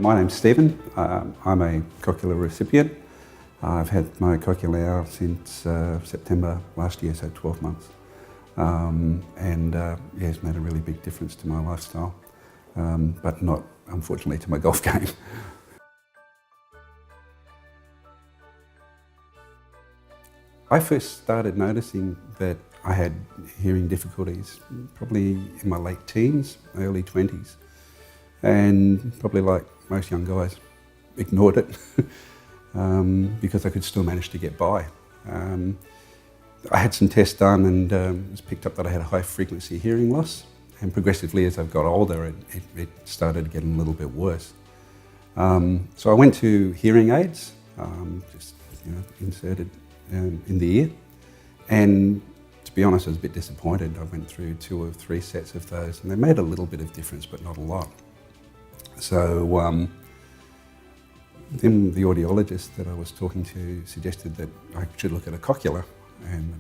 My name's Stephen. I'm a Cochlear recipient. I've had my Cochlear now since September last year, so 12 months. Yeah, it's made a really big difference to my lifestyle, but not, unfortunately, to my golf game. I first started noticing that I had hearing difficulties probably in my late teens, early 20s, and probably like most young guys, ignored it because I could still manage to get by. I had some tests done and it was picked up that I had a high frequency hearing loss, and progressively as I've got older it started getting a little bit worse. So I went to hearing aids, just inserted in the ear, and to be honest I was a bit disappointed. I went through 2 or 3 sets of those and they made a little bit of difference but not a lot. So then the audiologist that I was talking to suggested that I should look at a Cochlear, and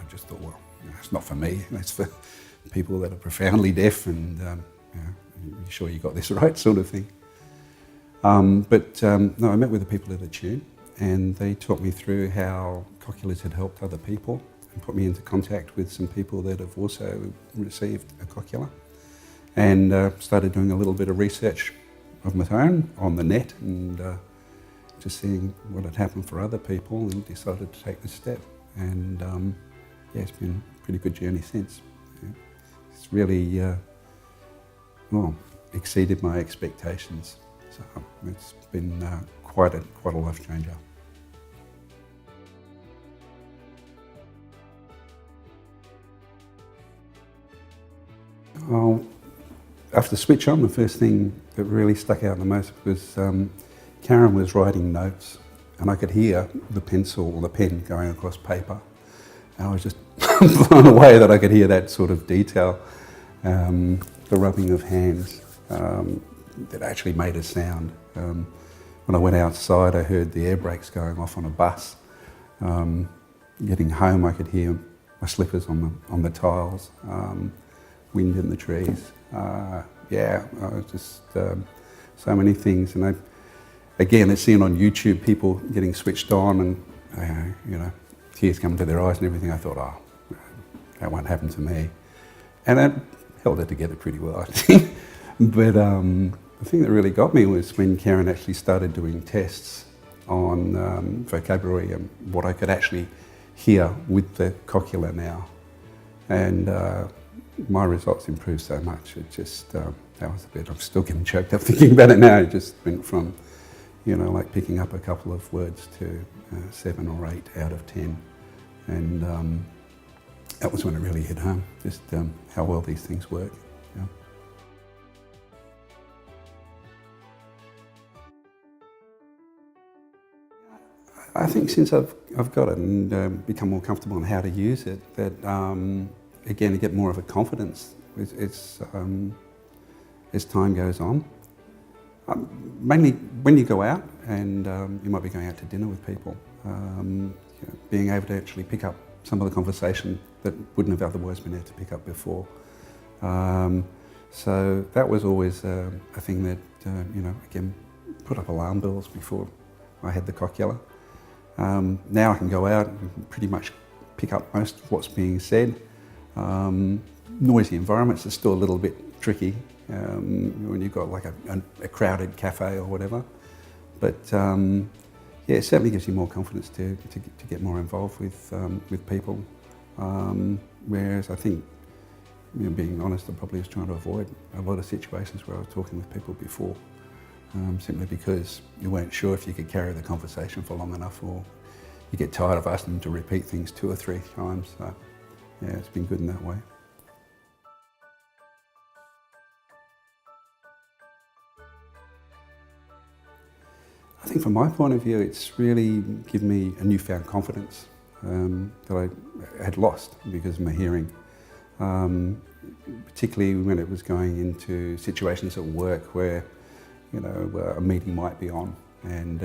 I just thought, well, it's not for me, it's for people that are profoundly deaf and are you sure you got this right, sort of thing. No, I met with the people at Attune and they taught me through how Cochlears had helped other people and put me into contact with some people that have also received a Cochlear, and started doing a little bit of research of my own on the net and just seeing what had happened for other people, and decided to take the step. And yeah, it's been a pretty good journey since. Yeah. It's really well, exceeded my expectations. So it's been quite a life changer. Oh, after the switch on, the first thing that really stuck out the most was Karen was writing notes, and I could hear the pencil or the pen going across paper. And I was just blown away that I could hear that sort of detail, the rubbing of hands that actually made a sound. When I went outside, I heard the air brakes going off on a bus. Getting home, I could hear my slippers on the tiles, wind in the trees. Yeah, I was just so many things. And again, it's seen on YouTube people getting switched on and tears coming to their eyes and everything. I thought, oh, that won't happen to me. And I held it together pretty well, I think. But the thing that really got me was when Karen actually started doing tests on vocabulary and what I could actually hear with the Cochlear now. And my results improved so much. It just, that was a bit, I'm still getting choked up thinking about it now. It just went from, like picking up a couple of words to 7 or 8 out of 10. And that was when it really hit home, just how well these things work. Yeah. I think since I've got it and become more comfortable on how to use it, that again, to get more of a confidence as time goes on. Mainly when you go out and you might be going out to dinner with people, being able to actually pick up some of the conversation that wouldn't have otherwise been able to pick up before. So that was always a thing that, again, put up alarm bells before I had the Cochlear. Now I can go out and pretty much pick up most of what's being said. Noisy environments are still a little bit tricky when you've got like a crowded cafe or whatever. But yeah, it certainly gives you more confidence to get more involved with people. Whereas I think, being honest, I probably was trying to avoid a lot of situations where I was talking with people before, simply because you weren't sure if you could carry the conversation for long enough, or you get tired of asking them to repeat things 2 or 3 times. So yeah, it's been good in that way. I think from my point of view, it's really given me a newfound confidence that I had lost because of my hearing. Particularly when it was going into situations at work where, a meeting might be on, and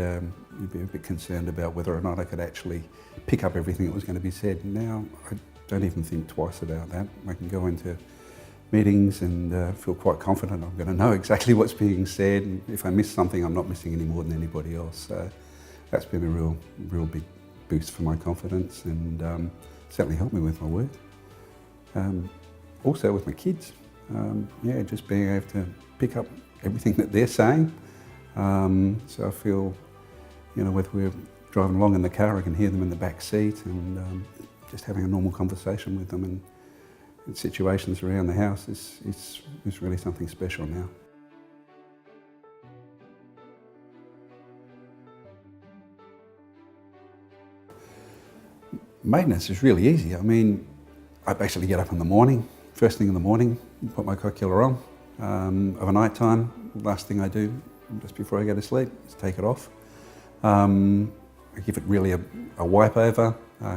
you'd be a bit concerned about whether or not I could actually pick up everything that was going to be said. Now I don't even think twice about that. I can go into meetings and feel quite confident I'm going to know exactly what's being said. And if I miss something, I'm not missing any more than anybody else. So that's been a real big boost for my confidence and certainly helped me with my work. Also with my kids, yeah, just being able to pick up everything that they're saying. So I feel, you know, whether we're driving along in the car, I can hear them in the back seat and just having a normal conversation with them and situations around the house is really something special now. Maintenance is really easy. I mean, I basically get up in the morning, first thing in the morning, put my Cochlear on. Of a night time, last thing I do just before I go to sleep is take it off. I give it really a wipe over,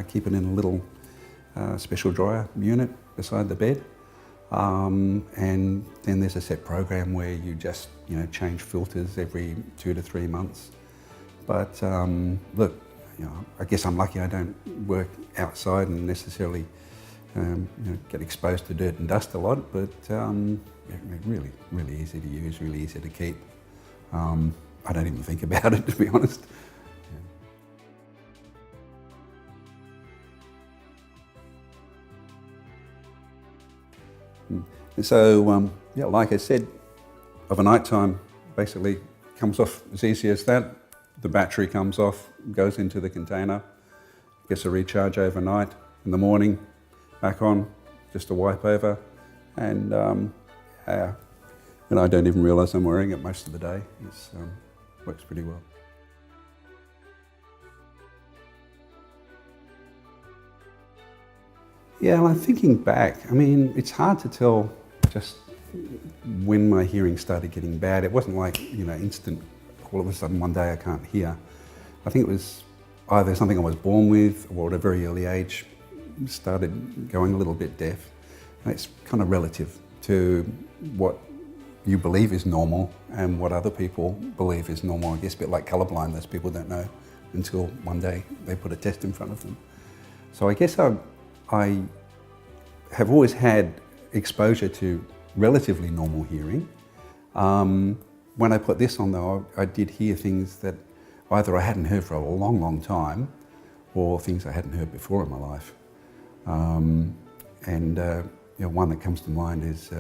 keep it in a little special dryer unit beside the bed. And then there's a set program where you just, you know, change filters every 2 to 3 months. But look, you know, I guess I'm lucky I don't work outside and necessarily you know, get exposed to dirt and dust a lot, but really easy to use, really easy to keep. I don't even think about it, to be honest. And so, yeah, like I said, of a night time, basically comes off as easy as that. The battery comes off, goes into the container, gets a recharge overnight. In the morning, back on, just a wipe over, and yeah, and I don't even realise I'm wearing it most of the day. It works pretty well. Yeah, well, thinking back, I mean, it's hard to tell just when my hearing started getting bad. It wasn't like, you know, instant, all of a sudden one day I can't hear. I think it was either something I was born with or at a very early age started going a little bit deaf. And it's kind of relative to what you believe is normal and what other people believe is normal. I guess a bit like colourblindness, people don't know until one day they put a test in front of them. So I guess I have always had exposure to relatively normal hearing. When I put this on though, I did hear things that either I hadn't heard for a long time or things I hadn't heard before in my life. You know, one that comes to mind is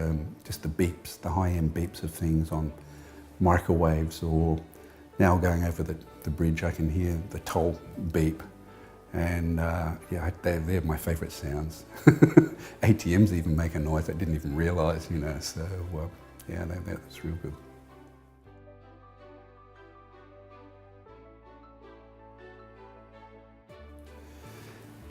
just the beeps, the high-end beeps of things on microwaves, or now going over the bridge I can hear the toll beep. And yeah, they're my favourite sounds. ATMs even make a noise I didn't even realise, you know, so yeah, that's real good.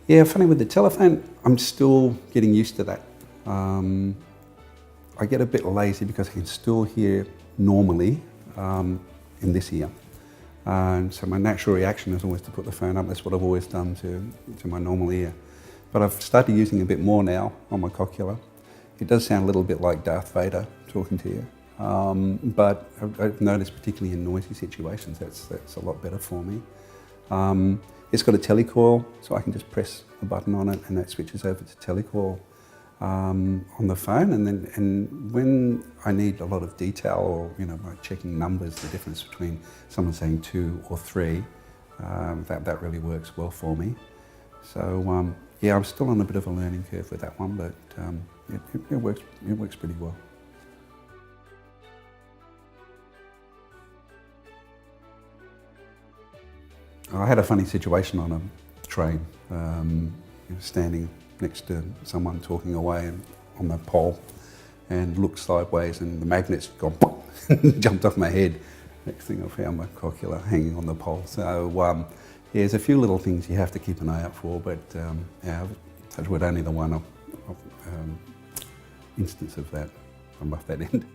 Yeah, funny with the telephone, I'm still getting used to that. I get a bit lazy because I can still hear normally in this ear. And so my natural reaction is always to put the phone up. That's what I've always done to my normal ear. But I've started using a bit more now on my Cochlear. It does sound a little bit like Darth Vader talking to you. But I've noticed, particularly in noisy situations, that's a lot better for me. It's got a telecoil, so I can just press a button on it and that switches over to telecoil on the phone. And when I need a lot of detail, or, you know, like checking numbers, the difference between someone saying 2 or 3, that really works well for me. So yeah, I'm still on a bit of a learning curve with that one, but it works pretty well. I had a funny situation on a train, standing next to someone talking away and on the pole, and looked sideways and the magnet's gone, jumped off my head. Next thing I found my Cochlear hanging on the pole. So yeah, there's a few little things you have to keep an eye out for, but yeah, touch wood, only the one instance of that from off that end.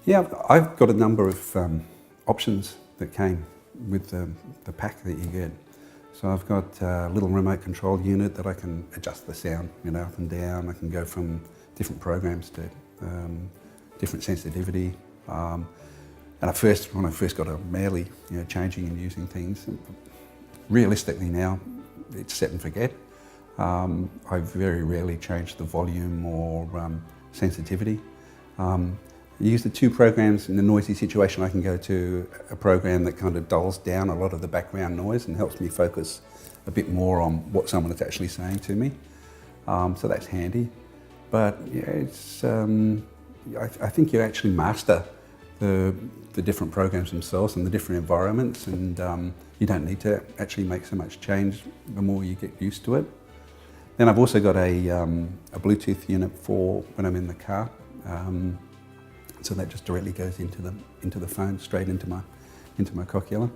Yeah, I've got a number of options that came with the pack that you get. So I've got a little remote control unit that I can adjust the sound, you know, up and down. I can go from different programs to different sensitivity. And when I first got a Manley, you know, changing and using things, realistically now, it's set and forget. I very rarely change the volume or sensitivity. I use the two programs in a noisy situation. I can go to a program that kind of dulls down a lot of the background noise and helps me focus a bit more on what someone is actually saying to me. So that's handy. But yeah, it's, I think you actually master the different programs themselves and the different environments, and you don't need to actually make so much change the more you get used to it. Then I've also got a Bluetooth unit for when I'm in the car. So that just directly goes into the phone, straight into my Cochlear,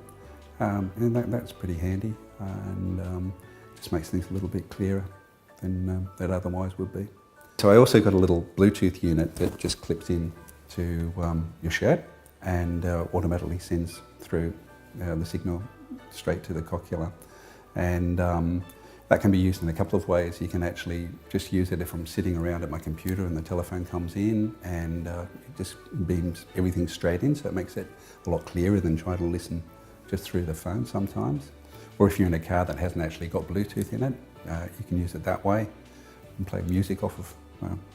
and that's pretty handy, and just makes things a little bit clearer than that otherwise would be. So I also got a little Bluetooth unit that just clips in to your shirt and automatically sends through the signal straight to the Cochlear, and that can be used in a couple of ways. You can actually just use it if I'm sitting around at my computer and the telephone comes in, and it just beams everything straight in, so it makes it a lot clearer than trying to listen just through the phone sometimes. Or if you're in a car that hasn't actually got Bluetooth in it, you can use it that way and play music off of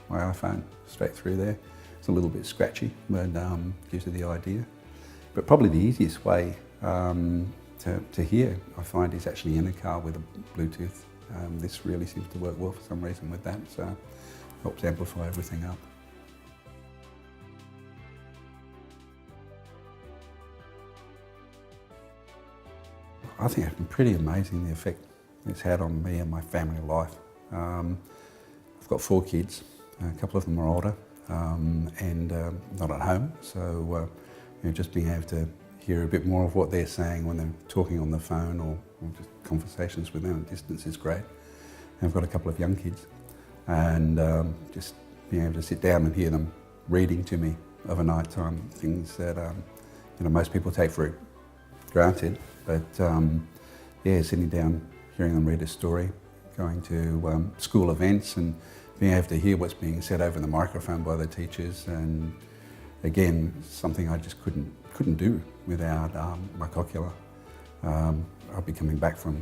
my iPhone straight through there. It's a little bit scratchy, but gives you the idea. But probably the easiest way to hear, I find, is actually in a car with a Bluetooth. This really seems to work well for some reason with that, so it helps amplify everything up. I think it's been pretty amazing, the effect it's had on me and my family life. I've got 4 kids, a couple of them are older, and not at home, so just being able to hear a bit more of what they're saying when they're talking on the phone, or just conversations with them at distance is great. And I've got a couple of young kids, and just being able to sit down and hear them reading to me of a night time, things that most people take for granted, but yeah, sitting down, hearing them read a story, going to school events and being able to hear what's being said over the microphone by the teachers, and again, something I just couldn't do without my Cochlear. I'll be coming back from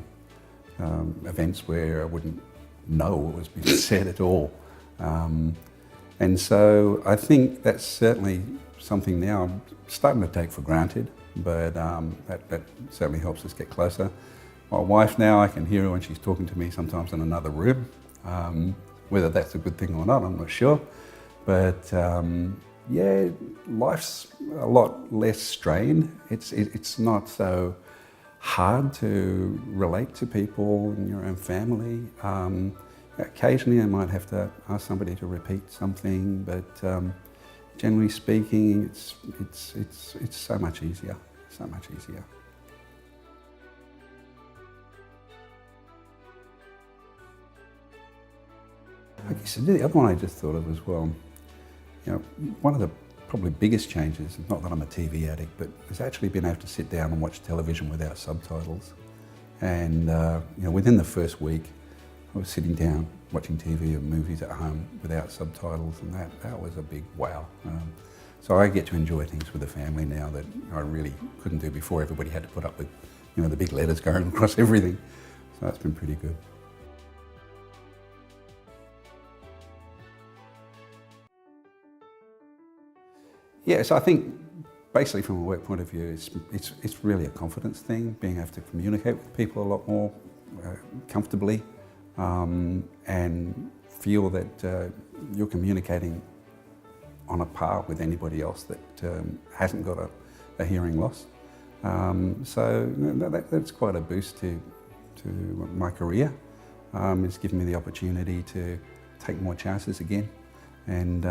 events where I wouldn't know what was being said at all. And so I think that's certainly something now I'm starting to take for granted, but that certainly helps us get closer. My wife now, I can hear her when she's talking to me sometimes in another room. Whether that's a good thing or not, I'm not sure. But yeah, life's a lot less strained. It's not so hard to relate to people in your own family. Occasionally I might have to ask somebody to repeat something, but generally speaking, it's so much easier, so much easier. I guess the other one I just thought of as well, one of the probably biggest changes, not that I'm a TV addict, but has actually been able to sit down and watch television without subtitles. And within the first week, I was sitting down watching TV and movies at home without subtitles, and that was a big wow. So I get to enjoy things with the family now that I really couldn't do before. Everybody had to put up with the big letters going across everything. So that's been pretty good. Yeah, so I think basically from a work point of view, it's really a confidence thing, being able to communicate with people a lot more comfortably, and feel that you're communicating on a par with anybody else that hasn't got a hearing loss. So that's quite a boost to my career. It's given me the opportunity to take more chances again, and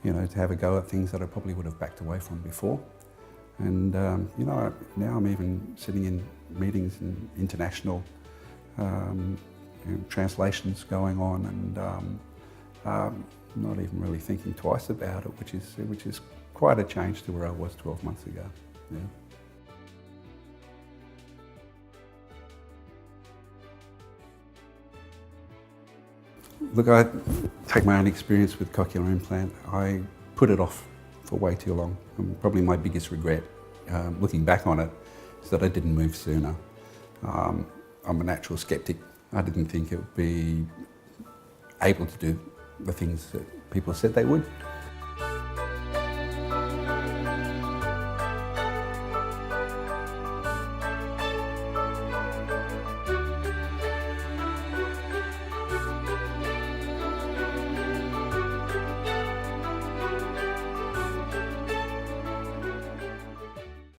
to have a go at things that I probably would have backed away from before. And now I'm even sitting in meetings and international translations going on, and not even really thinking twice about it, which is quite a change to where I was 12 months ago. Yeah. Look, I take my own experience with cochlear implant. I put it off for way too long. And probably my biggest regret, looking back on it, is that I didn't move sooner. I'm a natural skeptic. I didn't think it would be able to do the things that people said they would.